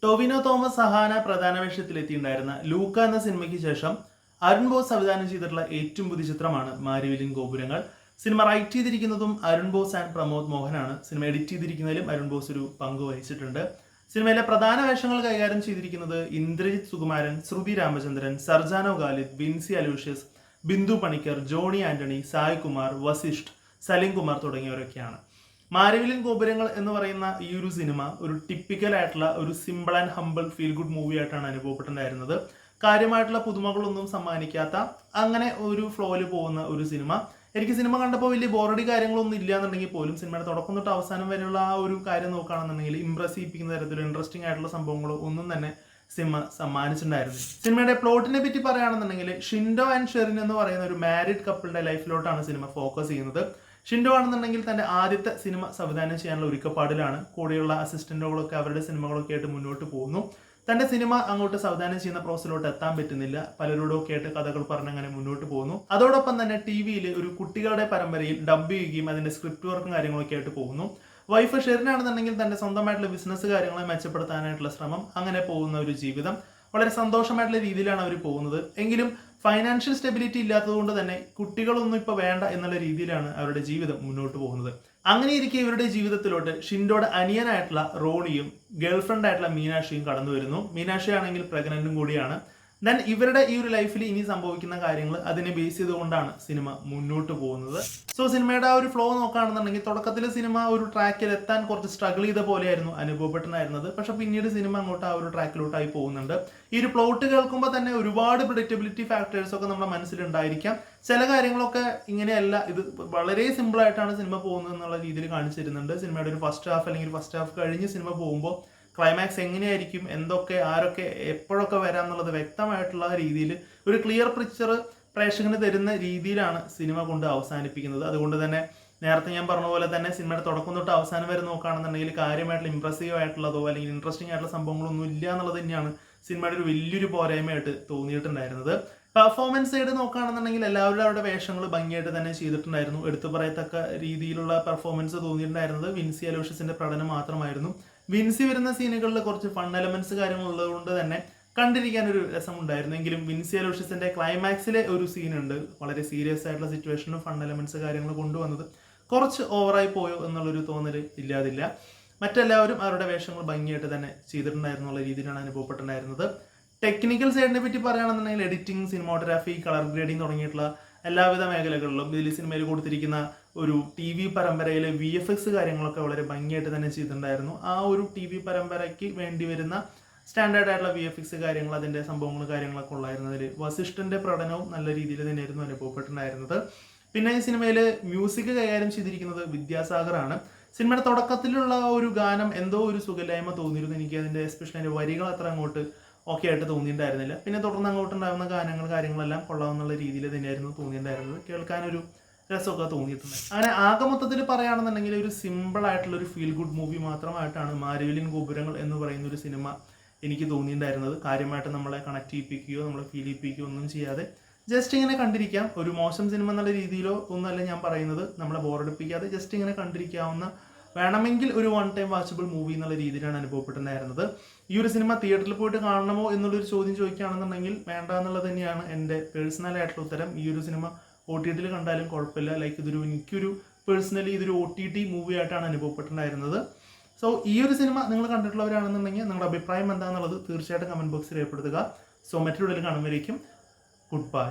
ടൊവിനോ തോമസ് സഹാന പ്രധാന വേഷത്തിലെത്തിയിട്ടുണ്ടായിരുന്ന ലൂക്ക എന്ന സിനിമയ്ക്ക് ശേഷം അരുൺ ബോസ് സംവിധാനം ചെയ്തിട്ടുള്ള ഏറ്റവും പുതിയ ചിത്രമാണ് മാരിവില്ലിൻ ഗോപുരങ്ങൾ. സിനിമ റൈറ്റ് ചെയ്തിരിക്കുന്നതും അരുൺ ബോസ് ആൻഡ് പ്രമോദ് മോഹനാണ്. സിനിമ എഡിറ്റ് ചെയ്തിരിക്കുന്നതിലും അരുൺ ബോസ് ഒരു പങ്ക് വഹിച്ചിട്ടുണ്ട്. സിനിമയിലെ പ്രധാന വേഷങ്ങൾ കൈകാര്യം ചെയ്തിരിക്കുന്നത് ഇന്ദ്രജിത് സുകുമാരൻ, ശ്രുതി രാമചന്ദ്രൻ, സർജാനോ ഖാലിദ്, വിൻസി അലൂഷ്യസ്, ബിന്ദു പണിക്കർ, ജോണി ആന്റണി, സായ് കുമാർ, വസിഷ്ഠ്, സലിം കുമാർ തുടങ്ങിയവരൊക്കെയാണ്. മാരിവില്ലിൻ ഗോപുരങ്ങൾ എന്ന് പറയുന്ന ഈ ഒരു സിനിമ ഒരു ടിപ്പിക്കൽ ആയിട്ടുള്ള ഒരു simple and humble feel good movie ആയിട്ടാണ് അനുഭവപ്പെട്ടിട്ടുണ്ടായിരുന്നത്. കാര്യമായിട്ടുള്ള പുതുമകളൊന്നും സമ്മാനിക്കാത്ത അങ്ങനെ ഒരു ഫ്ലോയിൽ പോകുന്ന ഒരു സിനിമ. എനിക്ക് സിനിമ കണ്ടപ്പോൾ വലിയ ബോറടി കാര്യങ്ങളൊന്നും ഇല്ല എന്നുണ്ടെങ്കിൽ പോലും സിനിമയുടെ തുടക്കം തൊട്ട് അവസാനം വരെയുള്ള ആ ഒരു കാര്യം നോക്കുകയാണെന്നുണ്ടെങ്കിൽ ഇംപ്രസ് ചെയ്യിപ്പിക്കുന്ന തരത്തിൽ ഇൻട്രസ്റ്റിംഗ് ആയിട്ടുള്ള സംഭവങ്ങളോ ഒന്നും തന്നെ സിനിമ സമ്മാനിച്ചിട്ടുണ്ടായിരുന്നു. സിനിമയുടെ പ്ലോട്ടിനെ പറ്റി പറയുകയാണെന്നുണ്ടെങ്കിൽ ഷിൻഡോ ആൻഡ് ഷെറിൻ എന്ന് പറയുന്ന ഒരു മാരീഡ് കപ്പിളിന്റെ ലൈഫിലോട്ടാണ് സിനിമ ഫോക്കസ് ചെയ്യുന്നത്. ഷിൻഡോ ആണെന്നുണ്ടെങ്കിൽ തന്റെ ആദ്യത്തെ സിനിമ സംവിധാനം ചെയ്യാനുള്ള ഒരുക്കപ്പാടിലാണ്. കൂടെയുള്ള അസിസ്റ്റന്റുകളൊക്കെ അവരുടെ സിനിമകളൊക്കെ ആയിട്ട് മുന്നോട്ട് പോകുന്നു. തന്റെ സിനിമ അങ്ങോട്ട് സംവിധാനം ചെയ്യുന്ന പ്രോസസ്സിലോട്ട് എത്താൻ പറ്റുന്നില്ല. പലരോടൊക്കെ ആയിട്ട് കഥകൾ പറഞ്ഞങ്ങനെ മുന്നോട്ട് പോകുന്നു. അതോടൊപ്പം തന്നെ TV-യിൽ ഒരു കുട്ടികളുടെ പരമ്പരയിൽ ഡബ് ചെയ്യുകയും അതിന്റെ സ്ക്രിപ്റ്റ് വർക്കും കാര്യങ്ങളൊക്കെ ആയിട്ട് പോകുന്നു. വൈഫ് ഷെറിനാണെന്നുണ്ടെങ്കിൽ തന്റെ സ്വന്തമായിട്ടുള്ള ബിസിനസ് കാര്യങ്ങളെ മെച്ചപ്പെടുത്താനായിട്ടുള്ള ശ്രമം, അങ്ങനെ പോകുന്ന ഒരു ജീവിതം വളരെ സന്തോഷമായിട്ടുള്ള രീതിയിലാണ് അവർ പോകുന്നത്. എങ്കിലും ഫൈനാൻഷ്യൽ സ്റ്റെബിലിറ്റി ഇല്ലാത്തതുകൊണ്ട് തന്നെ കുട്ടികളൊന്നും ഇപ്പോൾ വേണ്ട എന്നുള്ള രീതിയിലാണ് അവരുടെ ജീവിതം മുന്നോട്ട് പോകുന്നത്. അങ്ങനെ ഇരിക്കെ ഇവരുടെ ജീവിതത്തിലോട്ട് ഷിൻഡോയുടെ അനിയനായിട്ടുള്ള റോണിയും ഗേൾഫ്രണ്ട് ആയിട്ടുള്ള മീനാക്ഷിയും കടന്നു വരുന്നു. മീനാക്ഷി ആണെങ്കിൽ പ്രഗ്നന്റും കൂടിയാണ്. ദെൻ ഇവരുടെ ഈ ഒരു ലൈഫിൽ ഇനി സംഭവിക്കുന്ന കാര്യങ്ങൾ അതിനെ ബേസ് ചെയ്തുകൊണ്ടാണ് സിനിമ മുന്നോട്ട് പോകുന്നത്. സോ സിനിമയുടെ ആ ഒരു ഫ്ലോ നോക്കുകയാണെന്നുണ്ടെങ്കിൽ തുടക്കത്തിൽ സിനിമ ഒരു ട്രാക്കിൽ എത്താൻ കുറച്ച് സ്ട്രഗിൾ ചെയ്ത പോലെയായിരുന്നു അനുഭവപ്പെട്ടിട്ടുണ്ടായിരുന്നത്. പക്ഷെ പിന്നീട് സിനിമ അങ്ങോട്ട് ആ ഒരു ട്രാക്കിലോട്ടായി പോകുന്നുണ്ട്. ഈ ഒരു പ്ലോട്ട് കേൾക്കുമ്പോൾ തന്നെ ഒരുപാട് പ്രെഡിക്റ്റബിലിറ്റി ഫാക്ടേഴ്സ് ഒക്കെ നമ്മുടെ മനസ്സിലുണ്ടായിരിക്കാം. ചില കാര്യങ്ങളൊക്കെ ഇങ്ങനെയല്ല, ഇത് വളരെ സിമ്പിൾ ആയിട്ടാണ് സിനിമ പോകുന്നത് എന്നുള്ള രീതിയിൽ കാണിച്ചിരുന്നുണ്ട്. സിനിമയുടെ ഒരു ഫസ്റ്റ് ഹാഫ് അല്ലെങ്കിൽ ഫസ്റ്റ് ഹാഫ് കഴിഞ്ഞ് സിനിമ പോകുമ്പോൾ ക്ലൈമാക്സ് എങ്ങനെയായിരിക്കും, എന്തൊക്കെ ആരൊക്കെ എപ്പോഴൊക്കെ വരാം എന്നുള്ളത് വ്യക്തമായിട്ടുള്ള രീതിയിൽ ഒരു ക്ലിയർ പിക്ചർ പ്രേക്ഷകന് തരുന്ന രീതിയിലാണ് സിനിമ കൊണ്ട് അവസാനിപ്പിക്കുന്നത്. അതുകൊണ്ട് തന്നെ നേരത്തെ ഞാൻ പറഞ്ഞ പോലെ തന്നെ സിനിമയുടെ തുടക്കം തൊട്ട് അവസാനം വരെ നോക്കുകയാണെന്നുണ്ടെങ്കിൽ കാര്യമായിട്ടുള്ള ഇംപ്രസീവ് ആയിട്ടുള്ളതോ അല്ലെങ്കിൽ ഇൻട്രസ്റ്റിംഗ് ആയിട്ടുള്ള സംഭവങ്ങളൊന്നും ഇല്ല എന്നുള്ളത് തന്നെയാണ് സിനിമയുടെ ഒരു വലിയൊരു പോരായ്മയായിട്ട് തോന്നിയിട്ടുണ്ടായിരുന്നത്. പെർഫോമൻസ് സൈഡ് നോക്കുകയാണെന്നുണ്ടെങ്കിൽ എല്ലാവരും അവരുടെ വേഷങ്ങൾ ഭംഗിയായിട്ട് തന്നെ ചെയ്തിട്ടുണ്ടായിരുന്നു. എടുത്തു പറയത്തക്ക രീതിയിലുള്ള പെർഫോമൻസ് തോന്നിയിട്ടുണ്ടായിരുന്നത് വിൻസി അലോഷ്യസിന്റെ പ്രകടനം മാത്രമായിരുന്നു. വിൻസി വരുന്ന സീനുകളിൽ കുറച്ച് ഫൺ എലമെന്റ്സ് കാര്യങ്ങളുള്ളത് കൊണ്ട് തന്നെ കണ്ടിരിക്കാൻ ഒരു രസമുണ്ടായിരുന്നു. എങ്കിലും വിൻസി അലോഷ്യസിന്റെ ക്ലൈമാക്സിലെ ഒരു സീനുണ്ട്, വളരെ സീരിയസ് ആയിട്ടുള്ള സിറ്റുവേഷനും ഫൺ എലമെന്റ്സ് കാര്യങ്ങൾ കൊണ്ടുവന്നത് കുറച്ച് ഓവറായി പോയോ എന്നുള്ളൊരു തോന്നൽ ഇല്ലാതില്ല. മറ്റെല്ലാവരും അവരുടെ വേഷങ്ങൾ ഭംഗിയായിട്ട് തന്നെ ചെയ്തിട്ടുണ്ടായിരുന്നുള്ള രീതിയിലാണ് അനുഭവപ്പെട്ടിട്ടുണ്ടായിരുന്നത്. ടെക്നിക്കൽ സൈഡിനെ പറ്റി പറയുകയാണെന്നുണ്ടെങ്കിൽ എഡിറ്റിംഗ്, സിനിമോഗ്രാഫി, കളർ ഗ്രേഡിംഗ് തുടങ്ങിയിട്ടുള്ള എല്ലാവിധ മേഖലകളിലും ഇതിൽ സിനിമയിൽ കൊടുത്തിരിക്കുന്ന ഒരു TV പരമ്പരയിലെ VFX കാര്യങ്ങളൊക്കെ വളരെ ഭംഗിയായിട്ട് തന്നെ ചെയ്തിട്ടുണ്ടായിരുന്നു. ആ ഒരു TV പരമ്പരയ്ക്ക് വേണ്ടി വരുന്ന സ്റ്റാൻഡേർഡ് ആയിട്ടുള്ള VFX കാര്യങ്ങൾ, അതിൻ്റെ സംഭവങ്ങൾ കാര്യങ്ങളൊക്കെ ഉള്ളായിരുന്നതിൽ വസിഷ്ഠന്റെ പ്രകടനവും നല്ല രീതിയിൽ തന്നെയായിരുന്നു അനുഭവപ്പെട്ടിട്ടുണ്ടായിരുന്നത്. പിന്നെ ഈ സിനിമയിൽ മ്യൂസിക് കൈകാര്യം ചെയ്തിരിക്കുന്നത് വിദ്യാസാഗറാണ്. സിനിമയുടെ തുടക്കത്തിലുള്ള ഒരു ഗാനം എന്തോ ഒരു സുഖലായ്മ തോന്നിയിരുന്നു എനിക്ക്. അതിൻ്റെ എസ്പെഷ്യലി അതിൻ്റെ വരികൾ അത്ര അങ്ങോട്ട് ഓക്കെ ആയിട്ട് തോന്നിയിട്ടുണ്ടായിരുന്നില്ല. പിന്നെ തുടർന്ന് അങ്ങോട്ടുണ്ടാകുന്ന ഗാനങ്ങൾ കാര്യങ്ങളെല്ലാം കൊള്ളാവുന്നുള്ള രീതിയിൽ തന്നെയായിരുന്നു തോന്നിയിട്ടുണ്ടായിരുന്നത്. കേൾക്കാനൊരു രസമൊക്കെ തോന്നിയിട്ടുണ്ട്. അങ്ങനെ ആകെ മൊത്തത്തിൽ പറയുകയാണെന്നുണ്ടെങ്കിൽ ഒരു സിമ്പിൾ ആയിട്ടുള്ള ഒരു ഫീൽ ഗുഡ് മൂവി മാത്രമായിട്ടാണ് മാരിവില്ലിൻ ഗോപുരങ്ങൾ എന്ന് പറയുന്ന ഒരു സിനിമ എനിക്ക് തോന്നിയിട്ടുണ്ടായിരുന്നത്. കാര്യമായിട്ട് നമ്മളെ കണക്ട് ചെയ്യിപ്പിക്കുകയോ നമ്മളെ ഫീൽ ചെയ്യിപ്പിക്കുകയോ ഒന്നും ചെയ്യാതെ ജസ്റ്റ് ഇങ്ങനെ കണ്ടിരിക്കാം. ഒരു മോശം സിനിമ എന്നുള്ള രീതിയിലോ ഒന്നല്ല ഞാൻ പറയുന്നത്. നമ്മളെ ബോറടിപ്പിക്കാതെ ജസ്റ്റ് ഇങ്ങനെ കണ്ടിരിക്കാവുന്ന, വേണമെങ്കിൽ ഒരു വൺ ടൈം വാച്ചബിൾ മൂവി എന്നുള്ള രീതിയിലാണ് അനുഭവപ്പെട്ടിട്ടുണ്ടായിരുന്നത്. ഈ ഒരു സിനിമ തിയേറ്ററിൽ പോയിട്ട് കാണണമോ എന്നുള്ളൊരു ചോദ്യം ചോദിക്കുകയാണെന്നുണ്ടെങ്കിൽ വേണ്ട എന്നുള്ളത് തന്നെയാണ് എൻ്റെ പേഴ്സണൽ ആയിട്ടുള്ള ഉത്തരം. ഈ ഒരു സിനിമ OTT കണ്ടാലും കുഴപ്പമില്ല. ലൈക്ക് എനിക്കൊരു പേഴ്സണലി ഇതൊരു OTT മൂവി ആയിട്ടാണ് അനുഭവപ്പെട്ടിട്ടുണ്ടായിരുന്നത്. സോ ഈ ഒരു സിനിമ നിങ്ങൾ കണ്ടിട്ടുള്ളവരാണെന്നുണ്ടെങ്കിൽ നിങ്ങളുടെ അഭിപ്രായം എന്താണെന്നുള്ളത് തീർച്ചയായിട്ടും കമൻറ്റ് ബോക്സിൽ രേഖപ്പെടുത്തുക. സോ മറ്റൊരു വീഡിയോയിൽ കാണുമ്പോഴേക്കും ഗുഡ് ബൈ.